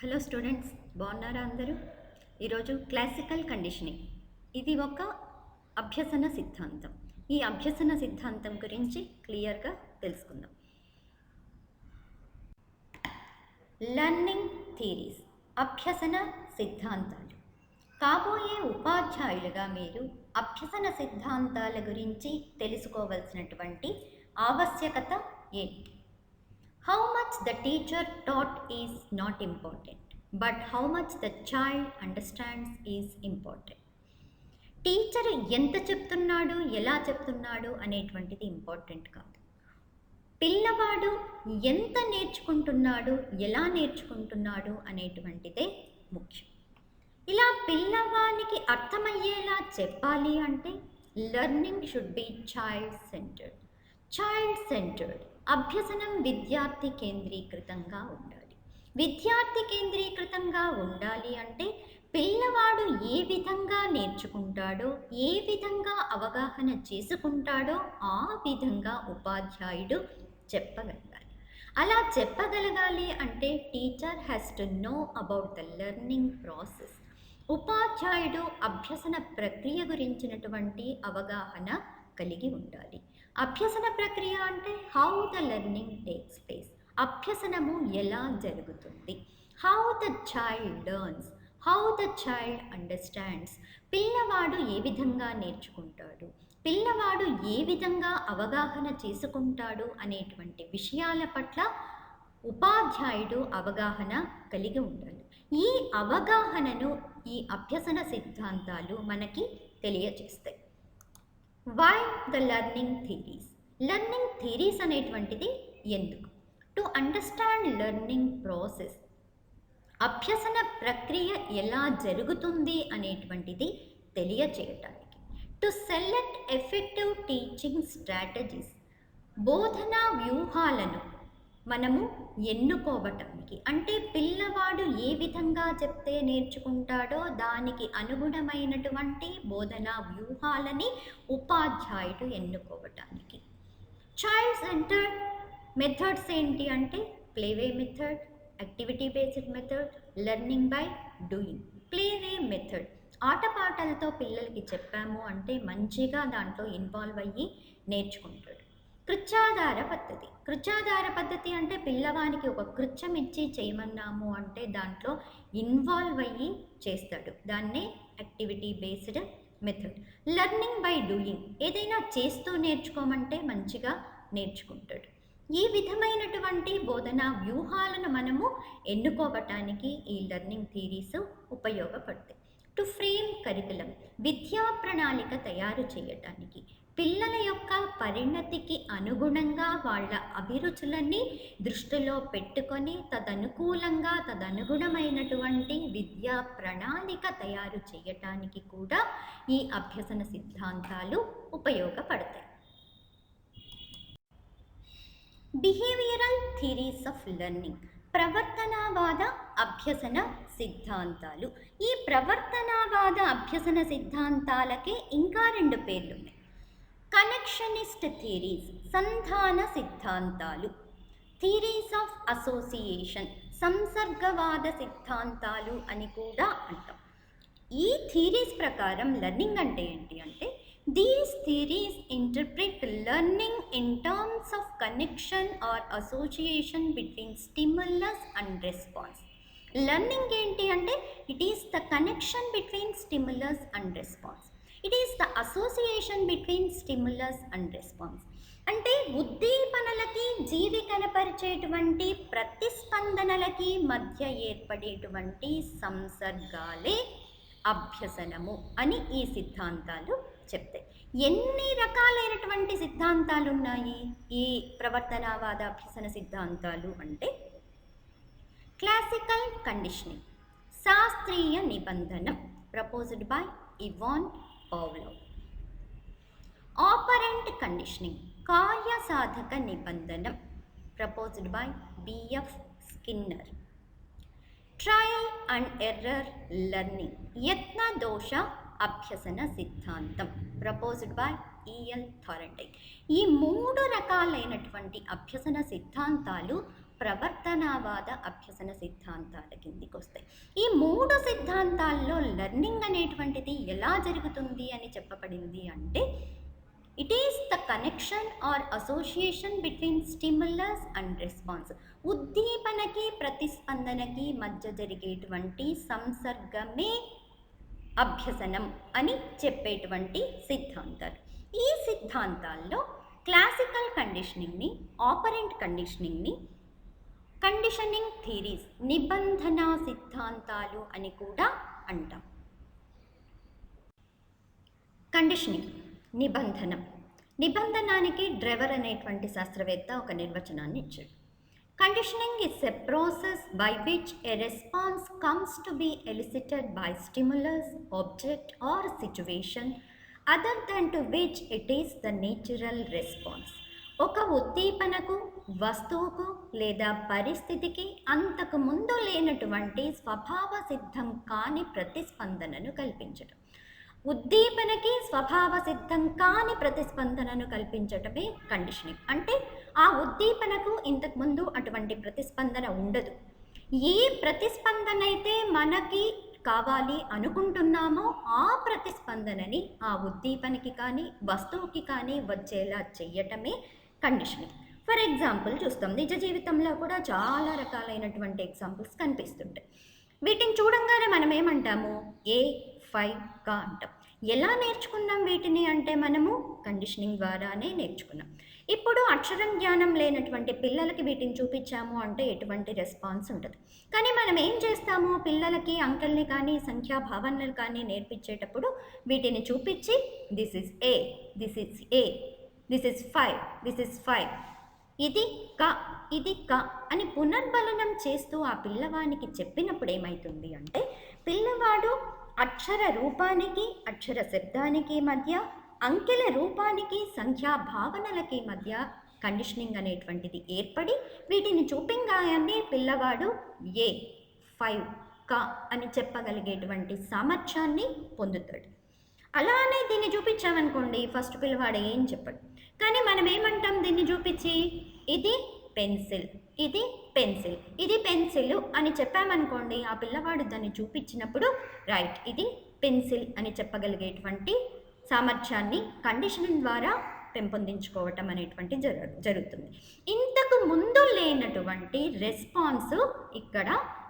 Hello students, బాగున్నారా అందరూ? ఈరోజు క్లాసికల్ కండిషనింగ్, ఇది ఒక అభ్యసన సిద్ధాంతం. ఈ అభ్యసన సిద్ధాంతం గురించి క్లియర్గా తెలుసుకుందాం. లర్నింగ్ థియరీస్, అభ్యసన సిద్ధాంతాలు. కాబోయే ఉపాధ్యాయులుగా మీరు అభ్యసన సిద్ధాంతాల గురించి తెలుసుకోవాల్సినటువంటి ఆవశ్యకత ఏంటి? How much the teacher taught is not important, but how much the child understands is important. Teacher ఎంత చెప్తున్నాడు, ఎలా చెప్తున్నాడు అనేటువంటిది ఇంపార్టెంట్ కాదు. పిల్లవాడు ఎంత నేర్చుకుంటున్నాడు, ఎలా నేర్చుకుంటున్నాడు అనేటువంటిదే ముఖ్యం. ఇలా పిల్లవానికి అర్థమయ్యేలా చెప్పాలి అంటే learning should be child centred. Child centred అభ్యసనం విద్యార్థి కేంద్రీకృతంగా ఉండాలి. విద్యార్థి కేంద్రీకృతంగా ఉండాలి అంటే పిల్లవాడు ఏ విధంగా నేర్చుకుంటాడో, ఏ విధంగా అవగాహన చేసుకుంటాడో ఆ విధంగా ఉపాధ్యాయుడు చెప్పగలగాలి. అలా చెప్పగలగాలి అంటే teacher has to know about the learning process. ఉపాధ్యాయుడు అభ్యసన ప్రక్రియ గురించినటువంటి అవగాహన కలిగి ఉండాలి. అభ్యసన ప్రక్రియ అంటే how the learning takes place. అభ్యసనము ఎలా జరుగుతుంది? How the child learns, how the child understands. పిల్లవాడు ఏ విధంగా నేర్చుకుంటాడు, పిల్లవాడు ఏ విధంగా అవగాహన చేసుకుంటాడు అనేటువంటి విషయాల పట్ల ఉపాధ్యాయుడు అవగాహన కలిగి ఉండాలి. ఈ అవగాహనను ఈ అభ్యసన సిద్ధాంతాలు మనకి తెలియజేస్తాయి. Why the learning theories? Learning theories అనేటువంటిది ఎందుకు? టు అండర్స్టాండ్ లెర్నింగ్ ప్రాసెస్, అభ్యసన ప్రక్రియ ఎలా జరుగుతుంది అనేటువంటిది తెలియచేయటానికి. To select effective teaching strategies, బోధనా వ్యూహాలను మనము ఎన్నుకోవటానికి. అంటే పిల్లవాడు ఏ విధంగా చెప్తే నేర్చుకుంటాడో దానికి అనుగుణమైనటువంటి బోధనా వ్యూహాలని ఉపాధ్యాయుడు ఎన్నుకోవటానికి. చైల్డ్ సెంటర్డ్ మెథడ్స్ ఏంటి అంటే playway method, activity based method, learning by doing. Playway method, ఆటపాటలతో పిల్లలకి చెప్పాము అంటే మంచిగా దాంట్లో ఇన్వాల్వ్ అయ్యి నేర్చుకుంటాడు. కృత్యాధార పద్ధతి. కృత్యాధార పద్ధతి అంటే పిల్లవానికి ఒక కృత్యం ఇచ్చి చేయమన్నాము అంటే దాంట్లో ఇన్వాల్వ్ అయ్యి చేస్తాడు. దాన్నే activity based method. Learning by doing, ఏదైనా చేస్తూ నేర్చుకోమంటే మంచిగా నేర్చుకుంటాడు. ఈ విధమైనటువంటి బోధనా వ్యూహాలను మనము ఎన్నుకోవటానికి ఈ లెర్నింగ్ థియరీస్ ఉపయోగపడతాయి. టు ఫ్రేమ్ కరికులం, విద్యా ప్రణాళిక తయారు చేయటానికి. పిల్లల యొక్క పరిణతికి అనుగుణంగా వాళ్ళ అభిరుచులని దృష్టిలో పెట్టుకొని తదనుకూలంగా తదనుగుణమైనటువంటి విద్యా ప్రణాళిక తయారు చేయటానికి కూడా ఈ అభ్యసన సిద్ధాంతాలు ఉపయోగపడతాయి. బిహేవియరల్ థియరీస్ ఆఫ్ లెర్నింగ్, ప్రవర్తనావాద అభ్యసన సిద్ధాంతాలు. ఈ ప్రవర్తనావాద అభ్యసన సిద్ధాంతాలకి ఇంకా రెండు పేర్లు ఉన్నాయి. కనెక్షనిస్ట్ థియరీస్, సంధాన సిద్ధాంతాలు. థియరీస్ ఆఫ్ అసోసియేషన్, సంసర్గవాద సిద్ధాంతాలు అని కూడా అంటాం. ఈ థియరీస్ ప్రకారం లెర్నింగ్ అంటే ఏంటి అంటే these theories interpret learning in terms of connection or association between stimulus and response. Learning ఏంటి అంటే it is the connection between stimulus and response. It is the association between stimulus and response. అంటే ఉద్దీపనలకి జీవి కనపరిచేటువంటి ప్రతిస్పందనలకి మధ్య ఏర్పడేటువంటి సంసర్గాలే అభ్యసనము అని ఈ సిద్ధాంతాలు చెప్తాయి. ఎన్ని రకాలైనటువంటి సిద్ధాంతాలు ఉన్నాయి ఈ ప్రవర్తనావాద అభ్యసన సిద్ధాంతాలు అంటే క్లాసికల్ కండిషనింగ్, శాస్త్రీయ నిబంధనం, proposed by Ivan Pavlov. Operant conditioning, కార్యసాధక నిబంధనం, proposed by BF Skinner. Trial and error learning, యత్న దోష అభ్యసన సిద్ధాంతం, ప్రపోజ్డ్ బై ఈఎల్ థారెంటైన్. ఈ మూడు రకాలైనటువంటి అభ్యసన సిద్ధాంతాలు ప్రవర్తనావాద అభ్యసన సిద్ధాంతాల కిందికి వస్తాయి. ఈ 3 సిద్ధాంతాల్లో లెర్నింగ్ అనేటువంటిది ఎలా జరుగుతుంది అని చెప్పబడింది అంటే, it is the connection or association between stimulus and response. ఉద్దీపనకి ప్రతిస్పందనకి మధ్య జరిగేటువంటి సంసర్గమే అభ్యసనం అని చెప్పేటువంటి సిద్ధాంతాలు. ఈ సిద్ధాంతాల్లో క్లాసికల్ కండిషనింగ్ని, ఆపరెంట్ కండిషనింగ్ని కండిషనింగ్ థియరీస్, నిబంధన సిద్ధాంతాలు అని కూడా అంటాం. కండిషనింగ్, నిబంధనానికి డ్రెవర్ అనేటువంటి శాస్త్రవేత్త ఒక నిర్వచనాన్ని ఇచ్చాడు. Conditioning is a process by which a response comes to be elicited by stimulus, object or situation other than to which it is the natural response. ఒక ఉద్దీపనకు, వస్తువుకు లేదా పరిస్థితికి అంతకు ముందు లేనటువంటి స్వభావ సిద్ధం కాని ప్రతిస్పందనను కల్పించడం. ఉద్దీపనకి స్వభావ సిద్ధం కాని ప్రతిస్పందనను కల్పించటమే కండిషనింగ్. అంటే ఆ ఉద్దీపనకు ఇంతకుముందు అటువంటి ప్రతిస్పందన ఉండదు. ఏ ప్రతిస్పందన అయితే మనకి కావాలి అనుకుంటున్నామో ఆ ప్రతిస్పందనని ఆ ఉద్దీపనకి కానీ వస్తువుకి కానీ వచ్చేలా చెయ్యటమే కండిషనింగ్. ఫర్ ఎగ్జాంపుల్ చూస్తాం, నిజ జీవితంలో కూడా చాలా రకాలైనటువంటి ఎగ్జాంపుల్స్ కనిపిస్తుంటాయి. వీటిని చూడంగానే మనం ఏమంటాము? A5 గా అంటాం. ఎలా నేర్చుకున్నాం వీటిని అంటే మనము కండిషనింగ్ ద్వారానే నేర్చుకున్నాం. ఇప్పుడు అక్షరం జ్ఞానం లేనటువంటి పిల్లలకి వీటిని చూపించాము అంటే ఎటువంటి రెస్పాన్స్ ఉంటుంది. కానీ మనం ఏం చేస్తాము? పిల్లలకి అంకెల్ని కానీ సంఖ్యా భావనలు కానీ నేర్పించేటప్పుడు వీటిని చూపించి this is A, this is A, this is 5, this is 5, ఇది క, ఇది క అని పునర్బలనం చేస్తూ ఆ పిల్లవానికి చెప్పినప్పుడు ఏమవుతుంది అంటే, పిల్లవాడు అక్షర రూపానికి, అక్షర శబ్దానికి మధ్య, అంకెల రూపానికి, సంఖ్యా భావనలకి మధ్య కండిషనింగ్ అనేటువంటిది ఏర్పడి వీటిని చూపించగానే పిల్లవాడు A5 క అని చెప్పగలిగేటువంటి సామర్థ్యాన్ని పొందుతాడు. అలానే దీన్ని చూపించామనుకోండి, ఫస్ట్ పిల్లవాడు ఏం చెప్పడు. కానీ మనం ఏమంటాం దీన్ని చూపించి? ఇది పెన్సిల్, ఇది పెన్సిల్, ఇది పెన్సిల్ అని చెప్పామనుకోండి, ఆ పిల్లవాడు దాన్ని చూపించినప్పుడు రైట్ ఇది పెన్సిల్ అని చెప్పగలిగేటువంటి సామర్థ్యాన్ని కండిషనింగ్ ద్వారా పెంపొందించుకోవటం అనేటువంటి జరుగుతుంది. ఇంతకు ముందు లేనటువంటి రెస్పాన్స్ ఇక్కడ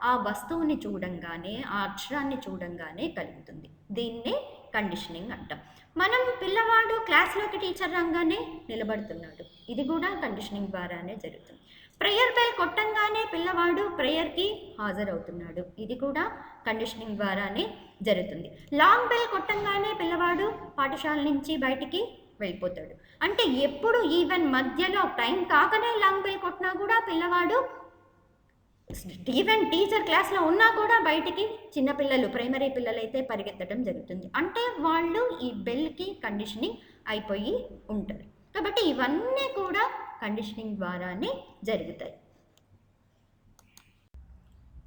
ఆ వస్తువుని చూడంగానే, ఆ అక్షరాన్ని చూడంగానే కలుగుతుంది. దీన్నే కండిషనింగ్ అంటాం. మనం పిల్లవాడు క్లాస్లోకి టీచర్ రంగానే నిలబడుతున్నాడు, ఇది కూడా కండిషనింగ్ ద్వారానే జరుగుతుంది. ప్రేయర్ బెల్ కొట్టంగానే పిల్లవాడు ప్రేయర్కి హాజరవుతున్నాడు, ఇది కూడా కండిషనింగ్ ద్వారానే జరుగుతుంది. లాంగ్ బెల్ కొట్టంగానే పిల్లవాడు పాఠశాల నుంచి బయటికి వెళ్ళిపోతాడు. అంటే ఎప్పుడు ఈవెన్ మధ్యలో టైం కాకనే లాంగ్ బెల్ కొట్టినా కూడా పిల్లవాడు, ఈవెన్ టీచర్ క్లాస్లో ఉన్నా కూడా బయటికి చిన్నపిల్లలు, ప్రైమరీ పిల్లలైతే పరిగెత్తడం జరుగుతుంది. అంటే వాళ్ళు ఈ బెల్కి కండిషనింగ్ అయిపోయి ఉంటారు. కాబట్టి ఇవన్నీ కూడా కండిషనింగ్ ద్వారానే జరుగుతాయి.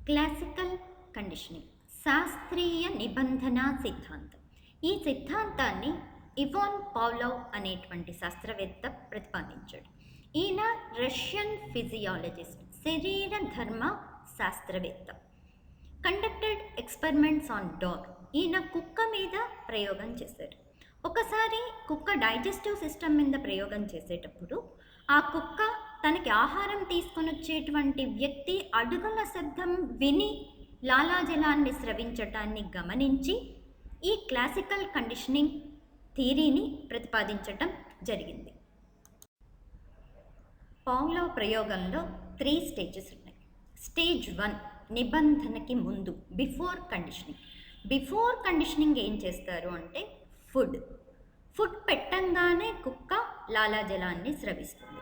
క్లాసికల్ కండిషనింగ్, శాస్త్రీయ నిబంధన సిద్ధాంతం. ఈ సిద్ధాంతాన్ని ఇవాన్ పావ్లోవ్ అనేటువంటి శాస్త్రవేత్త ప్రతిపాదించాడు. ఈయన రష్యన్ ఫిజియాలజిస్ట్, శరీర ధర్మ శాస్త్రవేత్త. Conducted experiments on dog. ఈయన కుక్క మీద ప్రయోగం చేశారు. ఒకసారి కుక్క డైజెస్టివ్ సిస్టమ్ మీద ప్రయోగం చేసేటప్పుడు ఆ కుక్క తనకి ఆహారం తీసుకొని వచ్చేటువంటి వ్యక్తి అడుగుల శబ్దం విని లాలాజలాన్ని స్రవించటాన్ని గమనించి ఈ క్లాసికల్ కండిషనింగ్ థియరీని ప్రతిపాదించటం జరిగింది. పావ్లోవ్ ప్రయోగంలో 3 స్టేజెస్ ఉన్నాయి. స్టేజ్ 1 నిబంధనకి ముందు, బిఫోర్ కండిషనింగ్. బిఫోర్ కండిషనింగ్ ఏం చేస్తారు అంటే ఫుడ్ పెట్టంగానే కుక్క లాలాజలాన్ని స్రవిస్తుంది.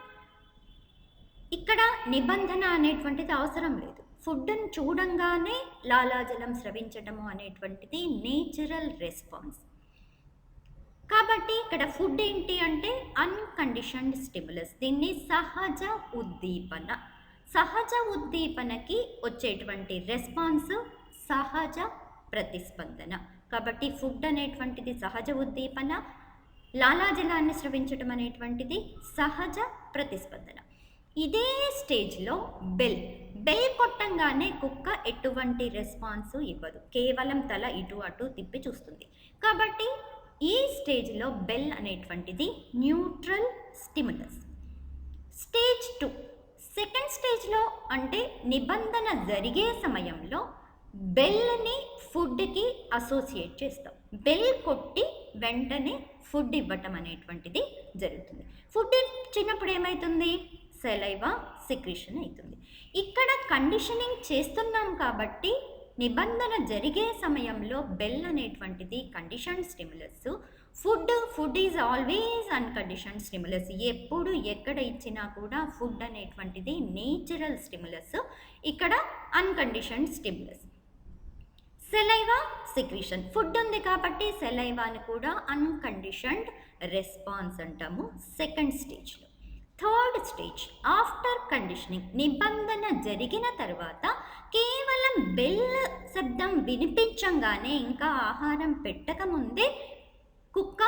ఇక్కడ నిబంధన అనేటువంటిది అవసరం లేదు. ఫుడ్ని చూడంగానే లాలాజలం స్రవించటము అనేటువంటిది నేచురల్ రెస్పాన్స్. కాబట్టి ఇక్కడ ఫుడ్ ఏంటి అంటే అన్కండిషన్డ్ స్టిములస్. దీన్ని సహజ ఉద్దీపన. సహజ ఉద్దీపనకి వచ్చేటువంటి రెస్పాన్స్ సహజ ప్రతిస్పందన. కాబట్టి ఫుడ్ అనేటువంటిది సహజ ఉద్దీపన, లాలాజలాన్ని స్రవించడం అనేటువంటిది సహజ ప్రతిస్పందన. ఇదే స్టేజ్లో బెల్ కొట్టంగానే కుక్క ఎటువంటి రెస్పాన్స్ ఇవ్వదు, కేవలం తల ఇటు అటు తిప్పి చూస్తుంది. కాబట్టి ఈ స్టేజ్లో బెల్ అనేటువంటిది న్యూట్రల్ స్టిములస్. స్టేజ్ 2, సెకండ్ స్టేజ్లో అంటే నిబంధన జరిగే సమయంలో బెల్ని ఫుడ్కి అసోసియేట్ చేస్తాం. బెల్ కొట్టి వెంటనే ఫుడ్ ఇవ్వటం అనేటువంటిది జరుగుతుంది. ఫుడ్ ఇచ్చినప్పుడు ఏమవుతుంది? సెలైవా సిక్రీషన్ అవుతుంది. ఇక్కడ కండిషనింగ్ చేస్తున్నాం కాబట్టి నిబంధన జరిగే సమయంలో బెల్ అనేటువంటిది condition stimulus. Food is always uncondition stimulus. ఎప్పుడు ఎక్కడ ఇచ్చినా కూడా ఫుడ్ అనేటువంటిది నేచురల్ స్టిములస్, ఇక్కడ uncondition stimulus. Saliva secretion, food ఉంది కాబట్టి సెలైవాని కూడా అన్కండిషన్డ్ రెస్పాన్స్ అంటాము సెకండ్ స్టేజ్లో. థర్డ్ స్టేజ్ ఆఫ్టర్ కండిషనింగ్, నిబంధన జరిగిన తర్వాత కేవలం బెల్ శబ్దం వినిపించంగానే, ఇంకా ఆహారం పెట్టకముందే కుక్క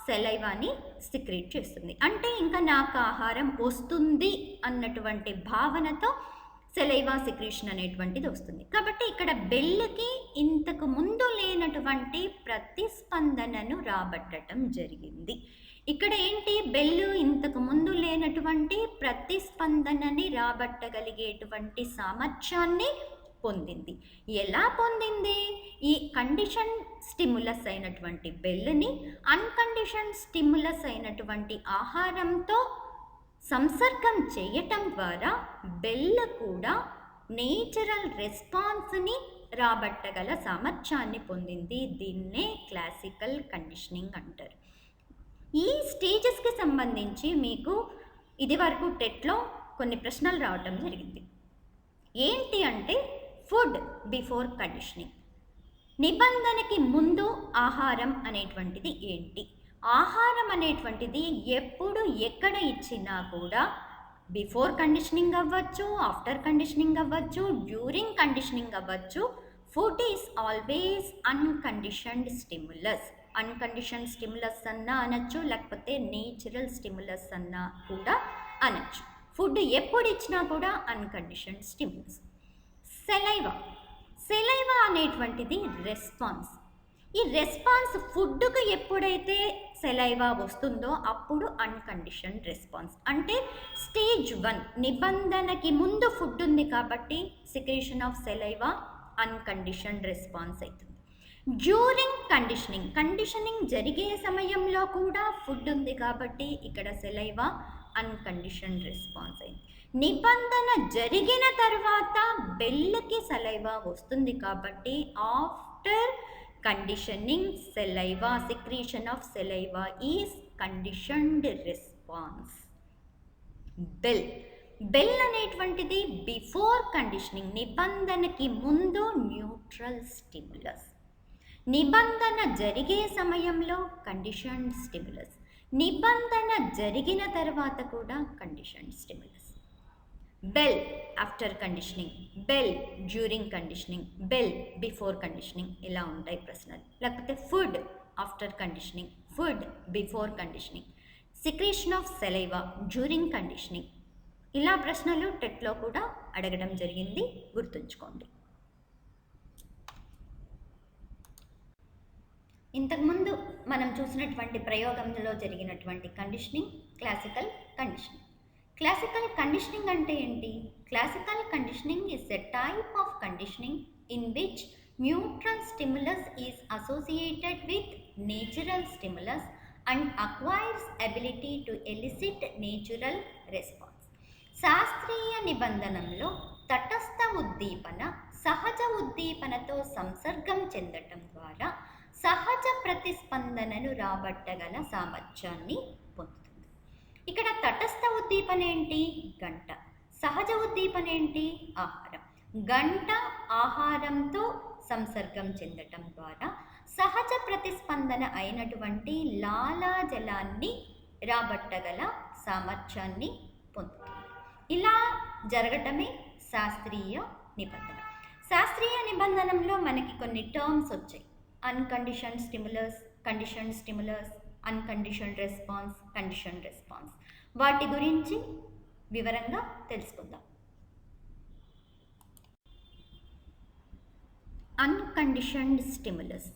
సెలైవాని సిక్రీట్ చేస్తుంది. అంటే ఇంకా నాకు ఆహారం వస్తుంది అన్నటువంటి భావనతో సెలైవా సిక్రీషన్ అనేటువంటిది వస్తుంది. కాబట్టి ఇక్కడ బెల్కి ఇంతకు ముందు లేనటువంటి ప్రతిస్పందనను రాబట్టడం జరిగింది. ఇక్కడ ఏంటి? బెల్లు ఇంతకు ముందు లేనటువంటి ప్రతిస్పందనని రాబట్టగలిగేటువంటి సామర్థ్యాన్ని పొందింది. ఎలా పొందింది? ఈ కండిషన్ స్టిములస్ అయినటువంటి బెల్లుని అన్కండిషన్ స్టిములస్ అయినటువంటి ఆహారంతో సంసర్గం చేయటం ద్వారా బెల్ కూడా నేచురల్ రెస్పాన్స్ని రాబట్టగల సామర్థ్యాన్ని పొందింది. దీన్నే క్లాసికల్ కండిషనింగ్ అంటారు. ఈ స్టేజెస్కి సంబంధించి మీకు ఇదివరకు టెట్లో కొన్ని ప్రశ్నలు రావటం జరిగింది. ఏంటి అంటే ఫుడ్ బిఫోర్ కండిషనింగ్, నిబంధనకి ముందు ఆహారం అనేటువంటిది ఏంటి? ఆహారం అనేటువంటిది ఎప్పుడు ఎక్కడ ఇచ్చినా కూడా బిఫోర్ కండిషనింగ్ అవ్వచ్చు, ఆఫ్టర్ కండిషనింగ్ అవ్వచ్చు, డ్యూరింగ్ కండిషనింగ్ అవ్వచ్చు, food is always unconditioned stimulus. Uncondition stimulus అన్నా అనొచ్చు, లేకపోతే నేచురల్ స్టిములస్ అన్నా కూడా అనొచ్చు. ఫుడ్ ఎప్పుడు ఇచ్చినా కూడా అన్కండిషన్ స్టిములస్. సెలైవా అనేటువంటిది రెస్పాన్స్. ఈ రెస్పాన్స్ ఫుడ్కు ఎప్పుడైతే సెలైవా వస్తుందో అప్పుడు అన్కండిషన్ రెస్పాన్స్. అంటే స్టేజ్ 1, నిబంధనకి ముందు ఫుడ్ ఉంది కాబట్టి secretion of saliva uncondition response అవుతుంది. డ్యూరింగ్ కండిషనింగ్ జరిగే సమయంలో కూడా ఫుడ్ ఉంది కాబట్టి ఇక్కడ సెలైవా అన్కండిషన్ రెస్పాన్స్ అయింది. నిబంధన జరిగిన తర్వాత బెల్కి సెలైవా వస్తుంది కాబట్టి after conditioning saliva, secretion of saliva is conditioned response. Bell అనేటువంటిది బిఫోర్ కండిషనింగ్, నిబంధనకి ముందు న్యూట్రల్ స్టిములస్. నిబంధన జరిగే సమయంలో కండిషన్డ్ స్టిములస్, నిబంధన జరిగిన తర్వాత కూడా conditioned stimulus. Bell after conditioning, bell during conditioning, bell before conditioning, ఇలా ఉంటాయి ప్రశ్నలు. లేకపోతే food after conditioning, food before conditioning, secretion of saliva during conditioning, ఇలా ప్రశ్నలు టెట్లో కూడా అడగడం జరిగింది, గుర్తుంచుకోండి. ఇంతకుముందు మనం చూసినటువంటి ప్రయోగంలో జరిగినటువంటి conditioning classical conditioning. Classical conditioning అంటే ఏంటి? Classical conditioning is a type of conditioning in which neutral stimulus is associated with natural stimulus and acquires ability to illicit natural response. శాస్త్రీయ నిబంధనలో తటస్థ ఉద్దీపన సహజ ఉద్దీపనతో సంసర్గం చెందటం ద్వారా సహజ ప్రతిస్పందనను రాబట్టగల సామర్థ్యాన్ని పొందుతుంది. ఇక్కడ తటస్థ ఉద్దీపన ఏంటి? గంట. సహజ ఉద్దీపన ఏంటి? ఆహారం. గంట ఆహారంతో సంసర్గం చెందటం ద్వారా సహజ ప్రతిస్పందన అయినటువంటి లాలాజలాన్ని రాబట్టగల సామర్థ్యాన్ని పొందుతుంది. ఇలా జరగటమే శాస్త్రీయ నిబంధన. శాస్త్రీయ నిబంధనలో మనకి కొన్ని టర్మ్స్ వచ్చాయి. Unconditioned stimulus, conditioned stimulus, unconditioned response, conditioned response. వాటి గురించి వివరంగా తెలుసుకుందాం. అన్కండిషన్డ్ స్టిములస్,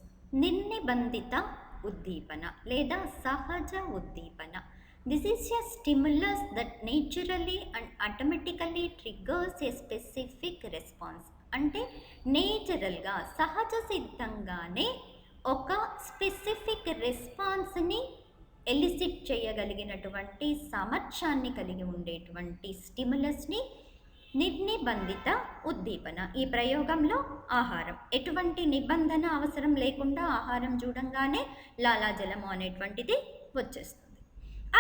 నిర్నిబంధిత ఉద్దీపన లేదా సహజ ఉద్దీపన. This is a stimulus that naturally and automatically triggers A specific response. అంటే నేచురల్గా సహజ సిద్ధంగానే ఒక స్పెసిఫిక్ రెస్పాన్స్ని ఎలిసిట్ చేయగలిగినటువంటి సామర్థ్యాన్ని కలిగి ఉండేటువంటి స్టిములస్ని నిర్నిబంధిత ఉద్దీపన. ఈ ప్రయోగంలో ఆహారం, ఎటువంటి నిబంధన అవసరం లేకుండా ఆహారం చూడంగానే లాలాజలము అనేటువంటిది వచ్చేస్తుంది.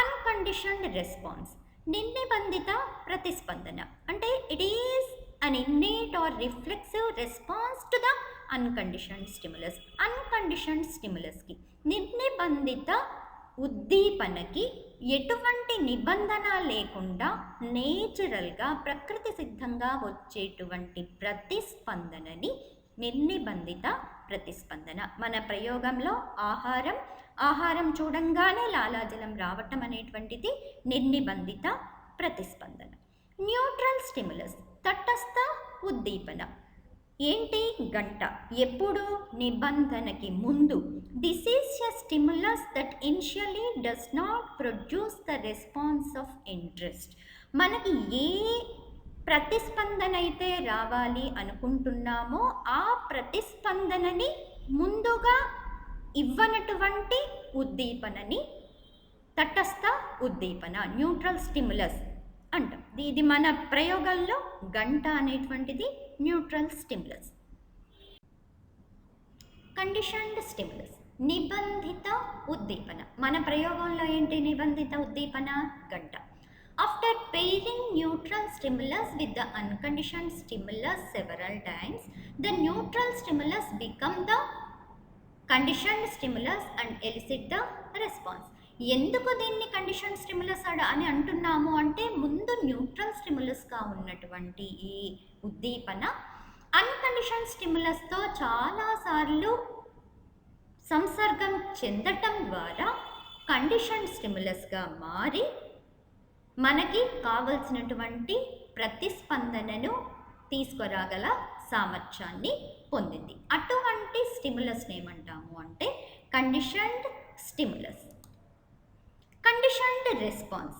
అన్కండిషన్డ్ రెస్పాన్స్, నిర్నిబంధిత ప్రతిస్పందన. అంటే it is an innate or reflexive response to the unconditioned stimulus. Unconditioned స్టిములస్కి, నిర్నిబంధిత ఉద్దీపనకి ఎటువంటి నిబంధన లేకుండా నేచురల్గా ప్రకృతి సిద్ధంగా వచ్చేటువంటి ప్రతిస్పందనని నిర్నిబంధిత ప్రతిస్పందన. మన ప్రయోగంలో ఆహారం చూడంగానే లాలాజలం రావటం అనేటువంటిది నిర్నిబంధిత ప్రతిస్పందన. న్యూట్రల్ స్టిములస్, తటస్థ ఉద్దీపన. ఏంటి? గంట, ఎప్పుడు? నిబంధనకి ముందు. This is a stimulus that initially does not produce the response of interest. మనకి ఏ ప్రతిస్పందన అయితే రావాలి అనుకుంటున్నామో ఆ ప్రతిస్పందనని ముందుగా ఇవ్వనటువంటి ఉద్దీపనని తటస్థ ఉద్దీపన, న్యూట్రల్ స్టిములస్ అంటాం. ఇది మన ప్రయోగాల్లో గంట అనేటువంటిది న్యూట్రల్ స్టిములస్. కండిషన్డ్ స్టిములస్, నిబంధిత ఉద్దీపన. మన ప్రయోగంలో ఏంటి నిబంధిత ఉద్దీపన? గంట. After pairing neutral stimulus with the unconditioned stimulus several times, the neutral stimulus become the conditioned stimulus and illicit the response. ఎందుకు దీన్ని కండిషన్ స్టిములస్ అని అంటున్నాము అంటే, ముందు న్యూట్రల్ స్టిములస్గా ఉన్నటువంటి ఈ ఉద్దీపన అన్కండిషన్ స్టిములస్తో చాలాసార్లు సంసర్గం చెందటం ద్వారా కండిషన్ స్టిములస్గా మారి మనకి కావలసినటువంటి ప్రతిస్పందనను తీసుకురాగల సామర్థ్యాన్ని పొందింది. అటువంటి స్టిములస్ని ఏమంటాము అంటే conditioned stimulus. Conditioned response,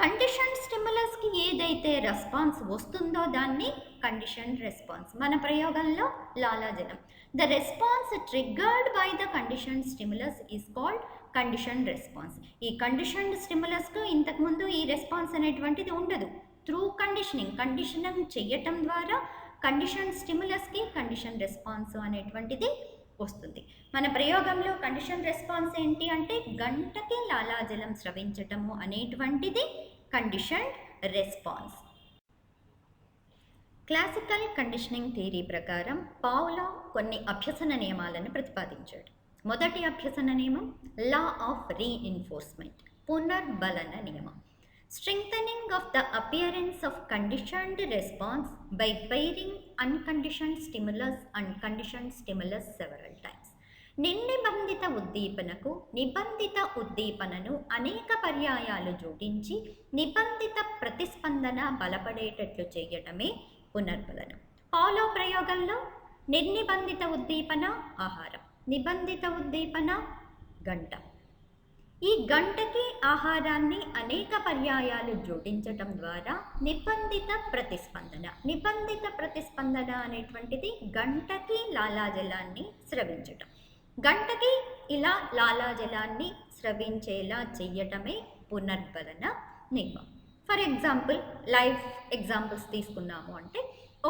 conditioned స్టిములస్కి ఏదైతే రెస్పాన్స్ వస్తుందో దాన్ని కండిషన్డ్ రెస్పాన్స్. మన ప్రయోగంలో లాలాజలం, the response triggered by the conditioned stimulus is called conditioned response. ఈ కండిషన్డ్ స్టిములస్కు ఇంతకుముందు ఈ రెస్పాన్స్ అనేటువంటిది ఉండదు. త్రూ కండిషనింగ్ చేయటం ద్వారా కండిషన్ స్టిములస్కి కండిషన్ రెస్పాన్స్ అనేటువంటిది వస్తుంది. మన ప్రయోగంలో కండిషన్ రెస్పాన్స్ ఏంటి అంటే, గంటకి లాలాజలం స్రవించటము అనేటువంటిది condition response. Classical conditioning theory ప్రకారం పావ్లో కొన్ని అభ్యసన నియమాలను ప్రతిపాదించాడు. మొదటి అభ్యసన నియమం లా ఆఫ్ రీఇన్ఫోర్స్మెంట్, పునర్బలన నియమం. Strengthening of the appearance of conditioned response by pairing unconditioned stimulus and conditioned stimulus several times. నిర్నిబంధిత ఉద్దీపనకు నిబంధిత ఉద్దీపనను అనేక పర్యాయాలు జోడించి నిబంధిత ప్రతిస్పందన బలపడేటట్లు చేయటమే పునర్బలనం. పావ్లో ప్రయోగంలో నిర్నిబంధిత ఉద్దీపన ఆహారం, నిబంధిత ఉద్దీపన గంట. ఈ గంటకి ఆహారాన్ని అనేక పర్యాయాలు జోడించటం ద్వారా నిబంధిత ప్రతిస్పందన అనేటువంటిది గంటకి లాలాజలాన్ని స్రవించటం. గంటకి ఇలా లాలాజలాన్ని స్రవించేలా చెయ్యటమే పునర్బలన నియమం. ఫర్ ఎగ్జాంపుల్, లైవ్ ఎగ్జాంపుల్స్ తీసుకున్నాము అంటే,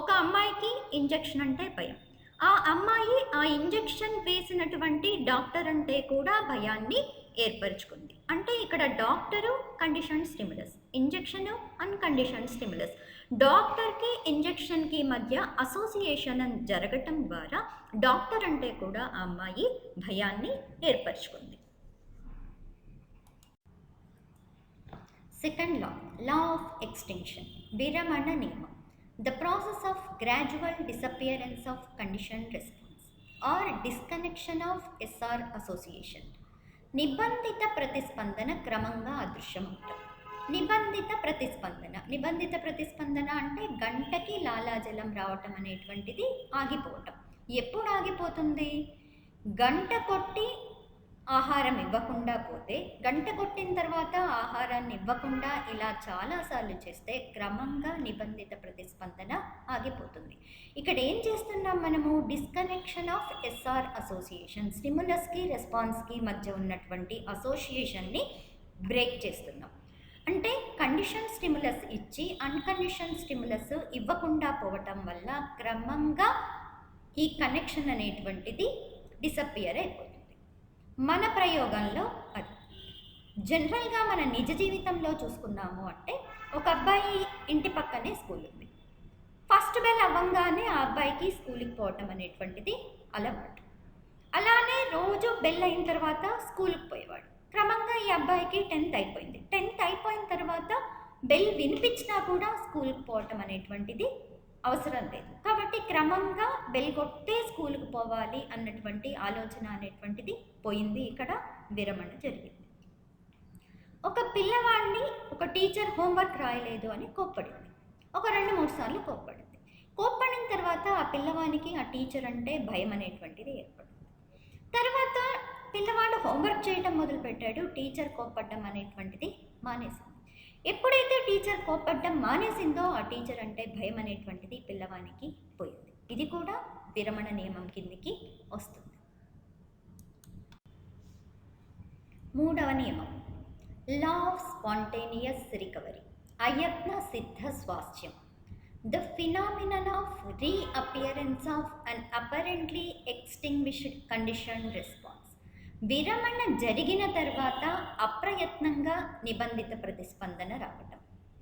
ఒక అమ్మాయికి ఇంజెక్షన్ అంటే భయం. ఆ అమ్మాయి ఆ ఇంజెక్షన్ వేసినటువంటి డాక్టర్ అంటే కూడా భయాన్ని ఏర్పరచుకుంది. అంటే ఇక్కడ doctor condition stimulus, injection uncondition stimulus. డాక్టర్కి ఇంజెక్షన్కి మధ్య అసోసియేషన్ జరగటం ద్వారా డాక్టర్ అంటే కూడా ఆ అమ్మాయి భయాన్ని ఏర్పరచుకుంది. సెకండ్ లా ఆఫ్ ఎక్స్టెన్షన్, విరమణ నియమం. The process of gradual disappearance of conditioned response or disconnection of SR association. నిబంధిత ప్రతిస్పందన క్రమంగా అదృశ్యమవుతాం. నిబంధిత ప్రతిస్పందన. నిబంధిత ప్రతిస్పందన అంటే గంటకి లాలాజలం రావటం అనేటువంటిది ఆగిపోవటం. ఎప్పుడు ఆగిపోతుంది? గంట కొట్టి ఆహారం ఇవ్వకుండా పోతే, గంట కొట్టిన తర్వాత ఆహారాన్ని ఇవ్వకుండా ఇలా చాలాసార్లు చేస్తే క్రమంగా నిబంధిత ప్రతిస్పందన ఆగిపోతుంది. ఇక్కడ ఏం చేస్తున్నాం మనము? డిస్కనెక్షన్ ఆఫ్ ఎస్ఆర్ అసోసియేషన్, స్టిములస్కి రెస్పాన్స్కి మధ్య ఉన్నటువంటి అసోసియేషన్ని బ్రేక్ చేస్తున్నాం. అంటే కండిషన్ స్టిములస్ ఇచ్చి అన్కండిషన్ స్టిములస్ ఇవ్వకుండా పోవటం వల్ల క్రమంగా ఈ కనెక్షన్ అనేటువంటిది డిసప్పియర్ అయిపోతుంది. మన ప్రయోగంలో అది జనరల్గా మన నిజ జీవితంలో చూసుకున్నాము అంటే, ఒక అబ్బాయి ఇంటి పక్కనే స్కూల్ ఉంది. ఫస్ట్ బెల్ అవ్వంగానే ఆ అబ్బాయికి స్కూల్కి పోవటం అనేటువంటిది అలవాటు. అలానే రోజు బెల్ అయిన తర్వాత స్కూల్కి పోయేవాడు. క్రమంగా ఈ అబ్బాయికి 10th అయిపోయింది. 10th అయిపోయిన తర్వాత బెల్ వినిపించినా కూడా స్కూల్కి పోవటం అనేటువంటిది అవసరం లేదు. కాబట్టి క్రమంగా బెల్ కొట్టే స్కూల్కి పోవాలి అన్నటువంటి ఆలోచన అనేటువంటిది పోయింది. ఇక్కడ విరమణ జరిగింది. ఒక పిల్లవాడిని ఒక టీచర్ హోంవర్క్ రాయలేదు అని కోప్పడింది. ఒక 2-3 సార్లు కోప్పడింది. కోప్పడిన తర్వాత ఆ పిల్లవానికి ఆ టీచర్ అంటే భయం అనేటువంటిది ఏర్పడింది. తర్వాత పిల్లవాడు హోంవర్క్ చేయడం మొదలుపెట్టాడు. టీచర్ కోప్పడ్డం అనేటువంటిది మానేసింది. ఎప్పుడైతే టీచర్ కోప్పడ్డం మానేసిందో ఆ టీచర్ అంటే భయం అనేటువంటిది పిల్లవానికి పోయింది. ఇది కూడా విరమణ నియమం కిందికి వస్తుంది. 3వ నియమం, లా ఆఫ్ స్పాంటేనియస్ రికవరీ, అయత్న సిద్ధ స్వాస్థ్యం. The phenomenon of reappearance of an apparently extinguished conditioned response. విరమణ జరిగిన తర్వాత అప్రయత్నంగా నిబంధిత ప్రతిస్పందన రావటం.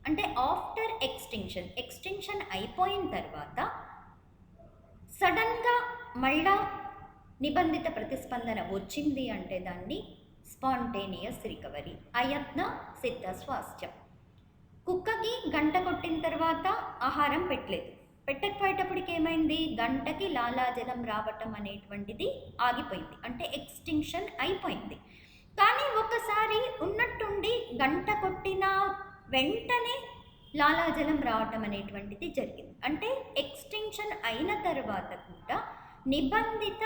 అంటే ఆఫ్టర్ ఎక్స్టింక్షన్ అయిపోయిన తర్వాత సడన్గా మళ్ళా నిబంధిత ప్రతిస్పందన వచ్చింది అంటే దాన్ని స్పాంటేనియస్ రికవరీ, అయత్న సిద్ధ స్వాస్థ్యం. కుక్కకి గంట కొట్టిన తర్వాత ఆహారం పెట్టకపోయేటప్పటికి ఏమైంది? గంటకి లాలాజలం రావటం అనేటువంటిది ఆగిపోయింది. అంటే ఎక్స్టింక్షన్ అయిపోయింది. కానీ ఒకసారి ఉన్నట్టుండి గంట కొట్టిన వెంటనే లాలాజలం రావటం అనేటువంటిది జరిగింది. అంటే ఎక్స్టింక్షన్ అయిన తర్వాత కూడా నిబంధిత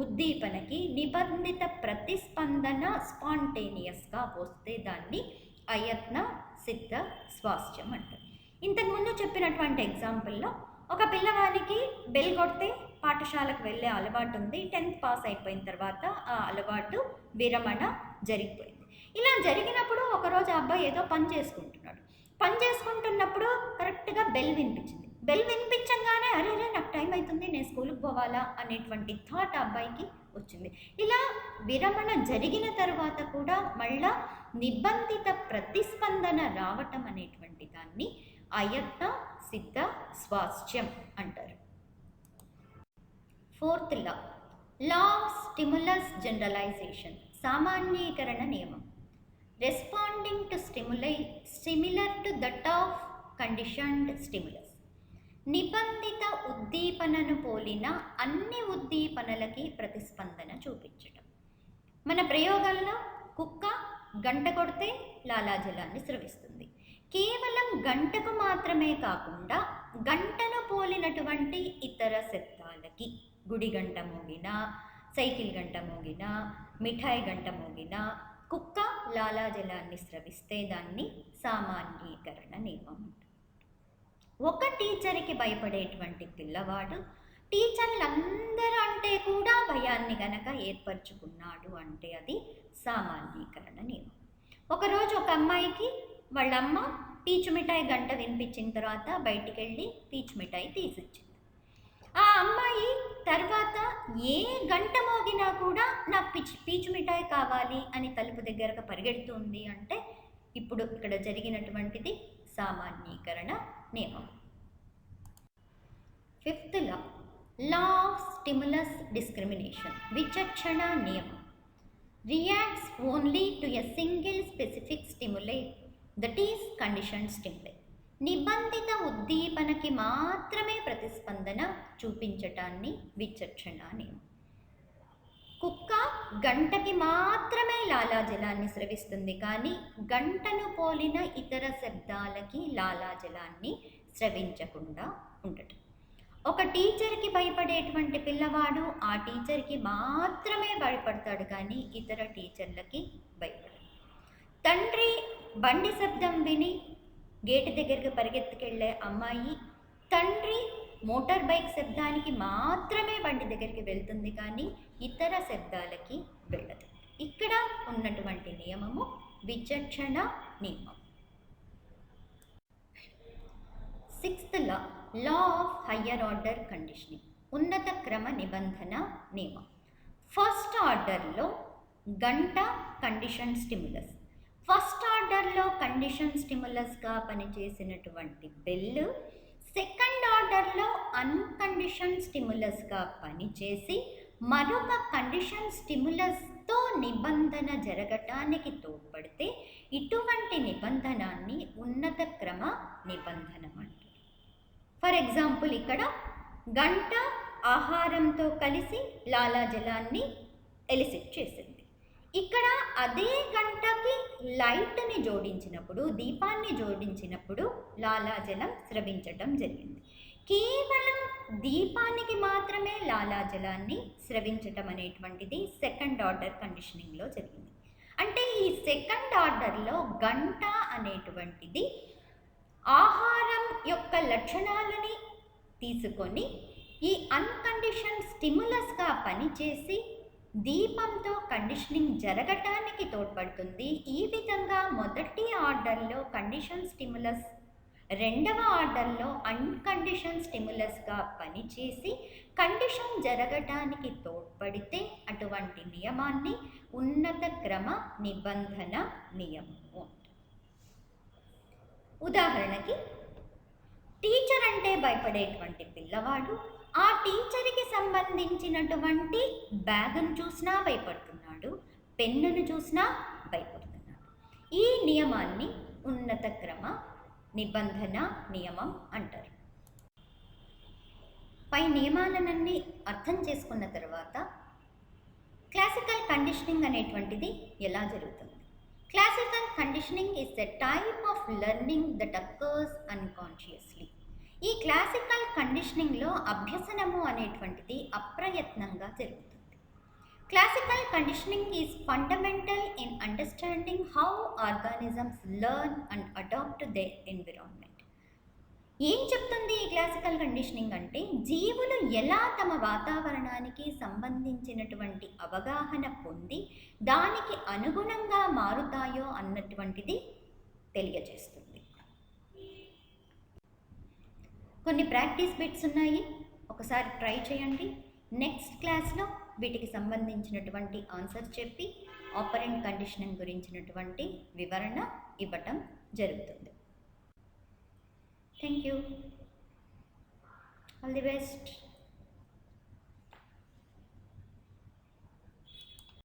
ఉద్దీపనకి నిబంధిత ప్రతిస్పందన స్పాంటేనియస్గా వస్తే దాన్ని అయత్న సిద్ధ స్వాస్థ్యం అంటారు. ఇంతకుముందు చెప్పినటువంటి ఎగ్జాంపుల్లో ఒక పిల్లవాడికి బెల్ కొడితే పాఠశాలకు వెళ్ళే అలవాటు ఉంది. 10th పాస్ అయిపోయిన తర్వాత ఆ అలవాటు విరమణ జరిగిపోయింది. ఇలా జరిగినప్పుడు ఒకరోజు ఆ అబ్బాయి ఏదో పని చేసుకుంటున్నప్పుడు కరెక్ట్గా బెల్ వినిపించింది. బెల్ వినిపించగానే అరే నాకు టైం అవుతుంది, నేను స్కూల్కి పోవాలా అనేటువంటి థాట్ ఆ అబ్బాయికి వచ్చింది. ఇలా విరమణ జరిగిన తర్వాత కూడా మళ్ళా నిబంధిత ప్రతిస్పందన రావటం అనేటువంటి దాన్ని అయత్న సిద్ధ స్వాస్థ్యం అంటారు. 4th law of stimulus generalisation, సామాన్యీకరణ నియమం. Responding to stimuli similar to that of conditioned stimulus. నిబంధిత ఉద్దీపనను పోలిన అన్ని ఉద్దీపనలకి ప్రతిస్పందన చూపించటం. మన ప్రయోగాల్లో కుక్క గంట కొడితే లాలాజలాన్ని స్రవిస్తుంది. కేవలం గంటకు మాత్రమే కాకుండా గంటను పోలినటువంటి ఇతర శబ్దాలకి, గుడి గంట మోగినా, సైకిల్ గంట మోగినా, మిఠాయి గంట మోగినా కుక్క లాలాజలాన్ని స్రవిస్తే దాన్ని సామాన్యీకరణ నియమం. ఒక టీచర్కి భయపడేటువంటి పిల్లవాడు టీచర్లందరూ అంటే కూడా భయాన్ని గనక ఏర్పరచుకున్నాడు అంటే అది సామాన్యీకరణ నియమం. ఒకరోజు ఒక అమ్మాయికి వాళ్ళ అమ్మ పీచు మిఠాయి గంట వినిపించిన తర్వాత బయటికి వెళ్ళి పీచు మిఠాయి తీసిచ్చింది. ఆ అమ్మాయి తర్వాత ఏ గంట మోగినా కూడా నాకు పీచు మిఠాయి కావాలి అని తలుపు దగ్గరకు పరిగెడుతుంది అంటే ఇప్పుడు ఇక్కడ జరిగినటువంటిది సామాన్యీకరణ నియమం. 5th law of stimulus discrimination, విచక్షణ నియమం. Reacts only to a single specific stimuli that is conditioned stimuli. నిబంధిత ఉద్దీపనకి మాత్రమే ప్రతిస్పందన చూపించటాన్ని విచక్షణ నియమం. కుక్క గంటకి మాత్రమే లాలాజలాన్ని స్రవిస్తుంది, కానీ గంటను పోలిన ఇతర శబ్దాలకి లాలాజలాన్ని స్రవించకుండా ఉండటం. ఒక టీచర్కి భయపడేటువంటి పిల్లవాడు ఆ టీచర్కి మాత్రమే భయపడతాడు, కానీ ఇతర టీచర్లకి భయపడడు. తండ్రి బండి శబ్దం విని గేటు దగ్గరికి పరిగెత్తుకెళ్ళే అమ్మాయి తండ్రి మోటార్ బైక్ శబ్దానికి మాత్రమే బండి దగ్గరికి వెళ్తుంది, కానీ ఇతర శబ్దాలకి వెళ్ళదు. ఇక్కడ ఉన్నటువంటి నియమము విచక్షణ నియమం. 6th law, law of higher order conditioning, ఉన్నత క్రమ నిబంధన నియమం. ఫస్ట్ ఆర్డర్లో గంట కండిషన్ స్టిమ్యులస్, ఫస్ట్ ఆర్డర్లో కండిషన్ స్టిమ్యులస్గా పనిచేసినటువంటి బెల్ సెకండ్ ఆర్డర్లో అన్కండిషన్ స్టిమ్యులస్గా పనిచేసి మరొక కండిషన్ స్టిమ్యులస్తో నిబంధన జరగటానికి తోడ్పడితే ఇటువంటి నిబంధనాన్ని ఉన్నత క్రమ నిబంధన అంటారు. ఫర్ ఎగ్జాంపుల్, ఇక్కడ గంట ఆహారంతో కలిసి లాలాజలాన్ని ఎలిసిట్ చేసింది. ఇక్కడ అదే గంటకి లైట్ని జోడించినప్పుడు, దీపాన్ని జోడించినప్పుడు లాలాజలం స్రవించటం జరిగింది. కేవలం దీపానికి మాత్రమే లాలాజలాన్ని స్రవించటం అనేటువంటిది సెకండ్ ఆర్డర్ కండిషనింగ్లో జరిగింది. అంటే ఈ సెకండ్ ఆర్డర్లో గంట అనేటువంటిది ఆహారం యొక్క లక్షణాలని తీసుకొని ఈ అన్కండిషన్ స్టిమ్యులస్గా పనిచేసి దీపంతో కండిషనింగ్ జరగటానికి తోడ్పడుతుంది. ఈ విధంగా మొదటి ఆర్డర్లో కండిషన్ స్టిమ్యులస్, రెండవ ఆర్డర్లో అన్కండిషన్ స్టిమ్యులస్గా పనిచేసి కండిషన్ జరగటానికి తోడ్పడితే అటువంటి నియమాన్ని ఉన్నత క్రమ నిబంధన నియమము. ఉదాహరణకి, టీచర్ అంటే భయపడేటువంటి పిల్లవాడు ఆ టీచర్కి సంబంధించినటువంటి బ్యాగును చూసినా భయపడుతున్నాడు, పెన్నును చూసినా భయపడుతున్నాడు. ఈ నియమాన్ని ఉన్నత క్రమ నిబంధన నియమం అంటారు. పై నియమాలన్నీ అర్థం చేసుకున్న తర్వాత క్లాసికల్ కండిషనింగ్ అనేటువంటిది ఎలా జరుగుతుంది? Classical conditioning is a type of learning that occurs unconsciously. ఈ క్లాసికల్ కండిషనింగ్లో అభ్యసనము అనేటువంటిది అప్రయత్నంగా జరుగుతుంది. Classical conditioning is fundamental in understanding how organisms learn and adapt their environment. ఏం చెప్తుంది ఈ క్లాసికల్ కండిషనింగ్ అంటే, జీవులు ఎలా తమ వాతావరణానికి సంబంధించినటువంటి అవగాహన పొంది దానికి అనుగుణంగా మారుతాయో అన్నటువంటిది తెలియజేస్తుంది. కొన్ని ప్రాక్టీస్ బిట్స్ ఉన్నాయి, ఒకసారి ట్రై చేయండి. నెక్స్ట్ క్లాస్లో వీటికి సంబంధించినటువంటి ఆన్సర్ చెప్పి ఆపరెంట్ కండిషనింగ్ గురించినటువంటి వివరణ ఇవ్వటం జరుగుతుంది. Thank you. All the best.